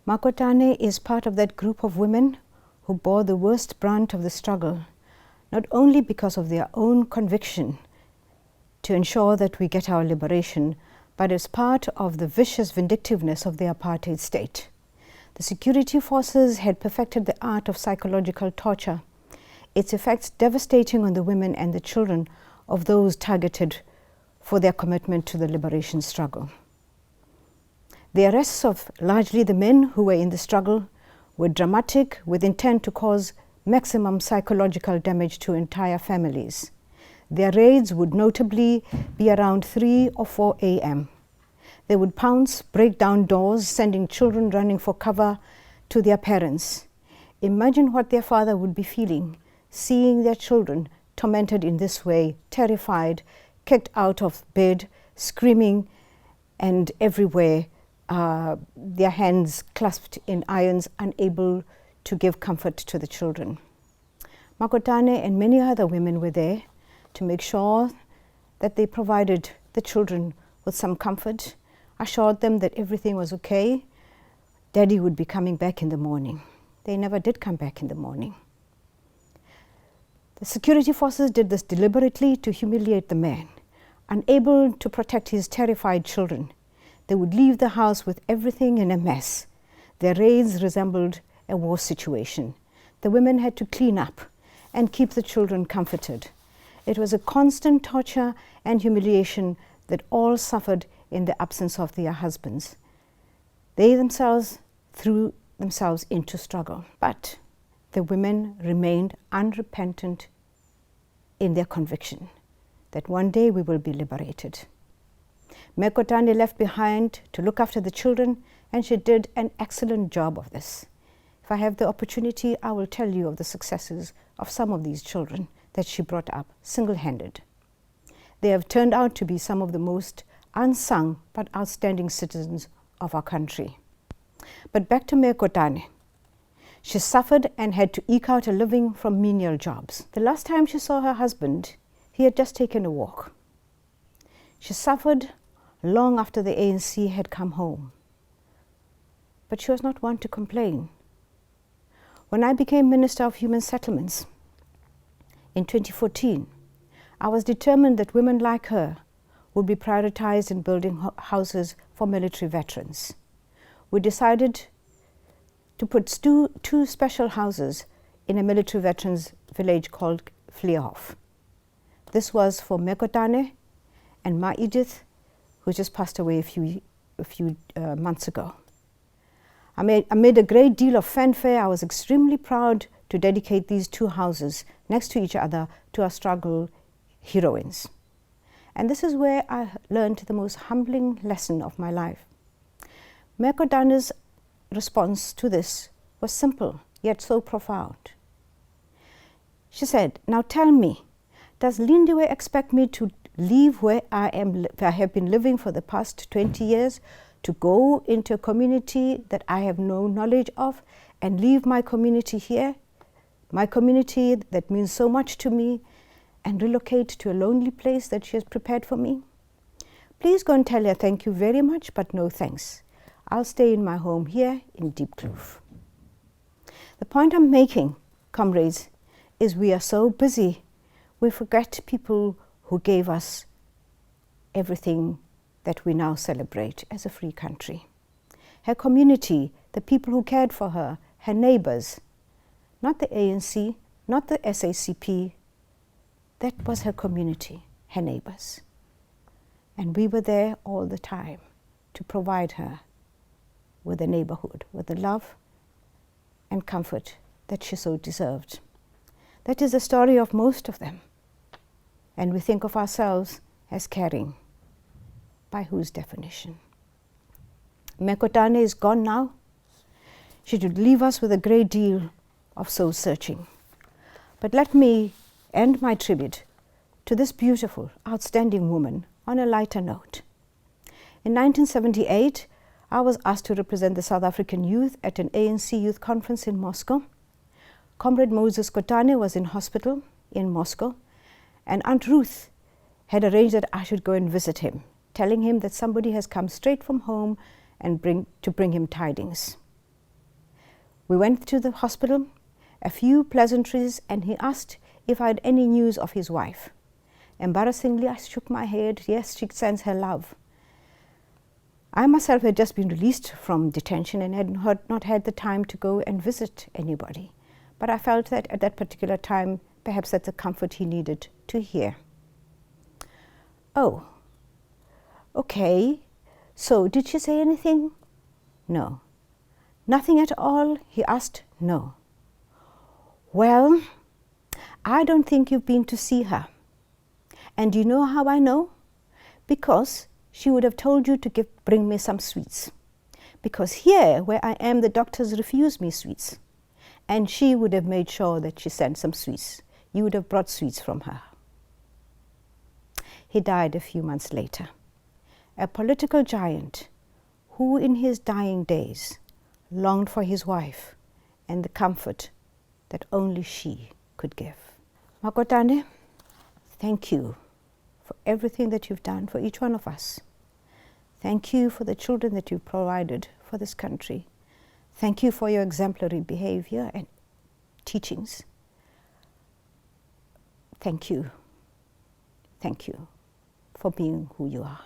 Makotane is part of that group of women who bore the worst brunt of the struggle, not only because of their own conviction to ensure that we get our liberation, but as part of the vicious vindictiveness of the apartheid state. The security forces had perfected the art of psychological torture, its effects devastating on the women and the children of those targeted for their commitment to the liberation struggle. The arrests of largely the men who were in the struggle were dramatic, with intent to cause maximum psychological damage to entire families. Their raids would notably be around 3 or 4 a.m. They would pounce, break down doors, sending children running for cover to their parents. Imagine what their father would be feeling, seeing their children tormented in this way, terrified, kicked out of bed, screaming, and everywhere, their hands clasped in irons, unable to give comfort to the children. Makotane and many other women were there to make sure that they provided the children with some comfort, assured them that everything was okay. Daddy would be coming back in the morning. They never did come back in the morning. The security forces did this deliberately to humiliate the man. Unable to protect his terrified children, they would leave the house with everything in a mess. Their raids resembled a war situation. The women had to clean up and keep the children comforted. It was a constant torture and humiliation that all suffered in the absence of their husbands. They themselves threw themselves into struggle, but the women remained unrepentant in their conviction that one day we will be liberated. Makotane left behind to look after the children, and she did an excellent job of this. If I have the opportunity, I will tell you of the successes of some of these children that she brought up single-handed. They have turned out to be some of the most unsung but outstanding citizens of our country. But back to Makotane. She suffered and had to eke out a living from menial jobs. The last time she saw her husband, he had just taken a walk. She suffered long after the ANC had come home. But she was not one to complain. When I became Minister of Human Settlements in 2014, I was determined that women like her would be prioritized in building houses for military veterans. We decided to put two special houses in a military veterans village called Vleehof. This was for Makotane and Ma Edith, who just passed away a few months ago. I made a great deal of fanfare. I was extremely proud to dedicate these 2 houses next to each other to our struggle heroines. And this is where I learned the most humbling lesson of my life. Makotane's response to this was simple, yet so profound. She said, "Now tell me, does Lindiwe expect me to leave where I have been living for the past 20 years, to go into a community that I have no knowledge of and leave my community here, my community that means so much to me, and relocate to a lonely place that she has prepared for me? Please go and tell her thank you very much, but no thanks. I'll stay in my home here in Diepkloof." The point I'm making, comrades, is we are so busy, we forget people who gave us everything that we now celebrate as a free country. Her community, the people who cared for her, her neighbors, not the ANC, not the SACP, that was her community, her neighbors. And we were there all the time to provide her with a neighborhood, with the love and comfort that she so deserved. That is the story of most of them. And we think of ourselves as caring. By whose definition? Makotane is gone now. She should leave us with a great deal of soul searching. But let me end my tribute to this beautiful, outstanding woman on a lighter note. In 1978, I was asked to represent the South African youth at an ANC youth conference in Moscow. Comrade Moses Kotane was in hospital in Moscow, and Aunt Ruth had arranged that I should go and visit him, telling him that somebody has come straight from home and bring him tidings. We went to the hospital, a few pleasantries, and he asked if I had any news of his wife. Embarrassingly, I shook my head. Yes, she sends her love. I myself had just been released from detention and had not had the time to go and visit anybody. But I felt that at that particular time, perhaps that's the comfort he needed to hear. Oh, okay. So did she say anything? No. Nothing at all? He asked. No. Well, I don't think you've been to see her. And do you know how I know? Because she would have told you to bring me some sweets. Because here, where I am, the doctors refuse me sweets. And she would have made sure that she sent some sweets. You would have brought sweets from her. He died a few months later. A political giant who in his dying days longed for his wife and the comfort that only she could give. Makotane, thank you for everything that you've done for each one of us. Thank you for the children that you've provided for this country. Thank you for your exemplary behavior and teachings. Thank you. Thank you for being who you are.